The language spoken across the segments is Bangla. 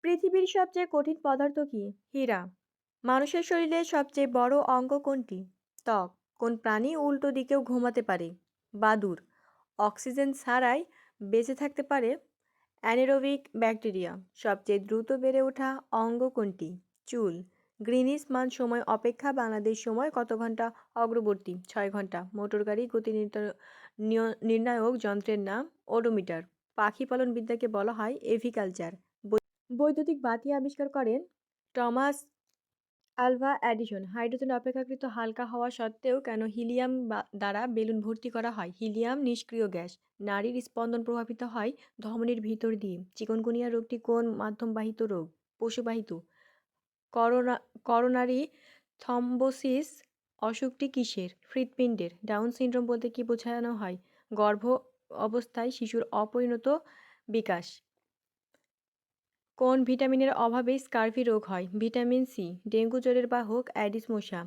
পৃথিবীর সবচেয়ে কঠিন পদার্থ কি? হীরা। মানুষের শরীরে সবচেয়ে বড় অঙ্গ কোনটি? ত্বক। কোন প্রাণী উল্টো দিকেও ঘুমাতে পারে? বাদুড়। অক্সিজেন ছাড়াই বেঁচে থাকতে পারে? Anaerobic bacteria. সবচেয়ে দ্রুত বেড়ে ওঠা অঙ্গ কোনটি? চুল। গ্রিনিচ মান সময় অপেক্ষা বাংলাদেশ সময় কত ঘন্টা অগ্রবর্তী? 6 ঘন্টা। মোটরগাড়ি গতি নির্ণায়ক যন্ত্রের নাম? ওডোমিটার। পাখি পালন বিদ্যাকে বলা হয় এভিকালচার। বৈদ্যুতিক বাতি আবিষ্কার করেন টমাস আলভা এডিসন। হাইড্রোজেন অপেক্ষাকৃত হালকা হওয়া সত্ত্বেও কেন হিলিয়াম দ্বারা বেলুন ভর্তি করা হয়? হিলিয়াম নিষ্ক্রিয় গ্যাস। নারীর স্পন্দন প্রভাবিত হয় ধমনীর ভিতর দিয়ে। চিকনগুনিয়া রোগটি কোন মাধ্যমবাহিত রোগ? পশুবাহিত। করোনা করোনারি থ্রম্বোসিস অসুখটি কিসের? হৃৎপিণ্ডের। ডাউন সিনড্রোম বলতে কী বোঝানো হয়? গর্ভ অবস্থায় শিশুর অপরিণত বিকাশ। কোন ভিটামিনের অভাবে স্কার্ভি রোগ হয়? Vitamin C. ডেঙ্গু জ্বরের বাহক অ্যাডিস মশা।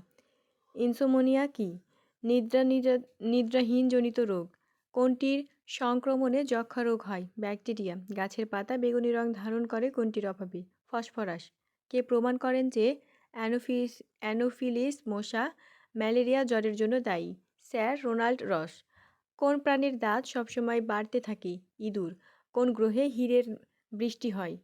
ইনসোমনিয়া কি? নিদ্রাহীনজনিত রোগ। কোনটির সংক্রমণে যক্ষ্মা রোগ হয়? ব্যাকটেরিয়া। গাছের পাতা বেগুনি রং ধারণ করে কোনটির অভাবে? ফসফরাস। কে প্রমাণ করেন যে অ্যানোফিলিস মশা ম্যালেরিয়া জ্বরের জন্য দায়ী? স্যার রোনাল্ড রস। কোন প্রাণীর দাঁত সবসময় বাড়তে থাকে? ইঁদুর। কোন গ্রহে হীরের বৃষ্টি হয়?